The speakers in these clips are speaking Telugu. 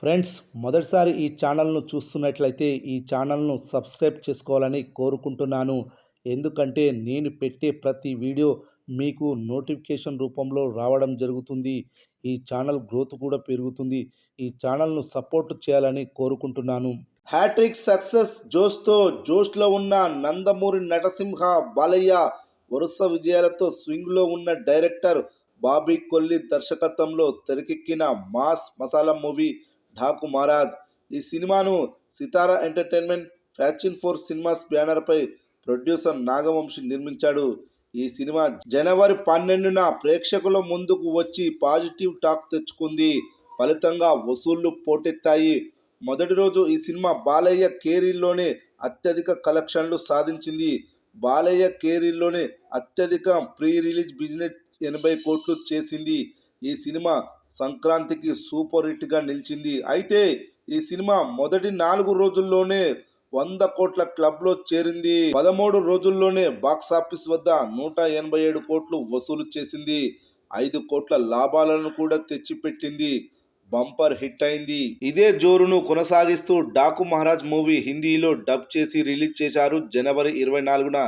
ఫ్రెండ్స్, మొదటిసారి ఈ ఛానల్ను చూస్తున్నట్లయితే ఈ ఛానల్ను సబ్స్క్రైబ్ చేసుకోవాలని కోరుకుంటున్నాను. ఎందుకంటే నేను పెట్టే ప్రతి వీడియో మీకు నోటిఫికేషన్ రూపంలో రావడం జరుగుతుంది. ఈ ఛానల్ గ్రోత్ కూడా పెరుగుతుంది. ఈ ఛానల్ను సపోర్ట్ చేయాలని కోరుకుంటున్నాను. హ్యాట్రిక్ సక్సెస్ జోష్లో ఉన్న నందమూరి నటసింహ బాలయ్య వరుస విజయాలతో స్వింగ్లో ఉన్న డైరెక్టర్ బాబీ కొల్లి దర్శకత్వంలో తెరకెక్కిన mass masala movie Daaku Maharaaj. ఈ సినిమాను Sithara Entertainment, Fortune Four Cinemas బ్యానర్పై ప్రొడ్యూసర్ నాగవంశి నిర్మించాడు. ఈ సినిమా జనవరి 12న ప్రేక్షకుల ముందుకు వచ్చి పాజిటివ్ టాక్ తెచ్చుకుంది. ఫలితంగా వసూళ్లు పోటెత్తాయి. మొదటి రోజు ఈ సినిమా బాలయ్య కెరీర్లోనే అత్యధిక కలెక్షన్లు సాధించింది. బాలయ్య కెరీర్లోనే అత్యధిక ప్రీ రిలీజ్ బిజినెస్ 80 కోట్లు చేసింది. ఈ సినిమా సంక్రాంతికి సూపర్ హిట్గా నిలిచింది. అయితే ఈ సినిమా మొదటి 4 రోజుల్లోనే 100 కోట్ల క్లబ్లో చేరింది. 13 రోజుల్లోనే బాక్సాఫీస్ వద్ద 187 కోట్లు వసూలు చేసింది. 5 కోట్ల లాభాలను కూడా తెచ్చిపెట్టింది. బంపర్ హిట్ అయింది. ఇదే జోరును కొనసాగిస్తూ డాకు మహారాజ్ మూవీ హిందీలో డబ్ చేసి రిలీజ్ చేశారు జనవరి 24న.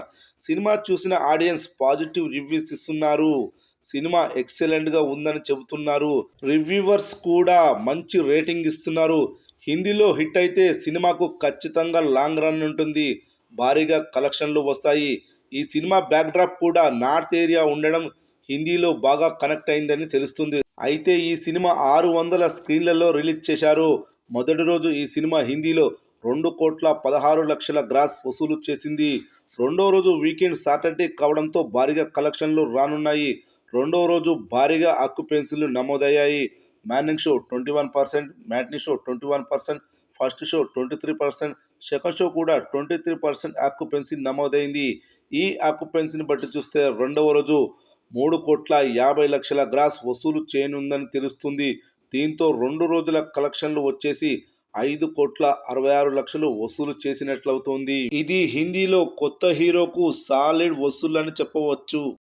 సినిమా చూసిన ఆడియన్స్ పాజిటివ్ రివ్యూస్ ఇస్తున్నారు. సినిమా ఎక్సలెంట్గా ఉందని చెబుతున్నారు. రివ్యూవర్స్ కూడా మంచి రేటింగ్ ఇస్తున్నారు. హిందీలో హిట్ అయితే సినిమాకు ఖచ్చితంగా లాంగ్ రన్ ఉంటుంది. భారీగా కలెక్షన్లు వస్తాయి. ఈ సినిమా బ్యాక్డ్రాప్ కూడా నార్త్ ఏరియా ఉండడం హిందీలో బాగా కనెక్ట్ అయిందని తెలుస్తుంది. అయితే ఈ సినిమా 600 స్క్రీన్లలో రిలీజ్ చేశారు. మొదటి రోజు ఈ సినిమా హిందీలో 2,16,00,000 గ్రాస్ వసూలు చేసింది. రెండో రోజు వీకెండ్ సాటర్డే కావడంతో భారీగా కలెక్షన్లు రానున్నాయి. రెండో రోజు భారీగా ఆక్యుపెన్సీలు నమోదయ్యాయి. Morning show 21%, matinee show 21%, first show 23%, second show కూడా 23% ఆక్యుపెన్సీ నమోదైంది. ఈ ఆక్యుపెన్సీని బట్టి చూస్తే రెండవ రోజు 3,50,00,000 గ్రాస్ వసూలు చేయనుందని తెలుస్తుంది. దీంతో 2 రోజుల కలెక్షన్లు వచ్చేసి 5,66,00,000 వసూలు చేసినట్లవుతోంది. ఇది హిందీలో కొత్త హీరోకు సాలిడ్ వసూళ్లని చెప్పవచ్చు.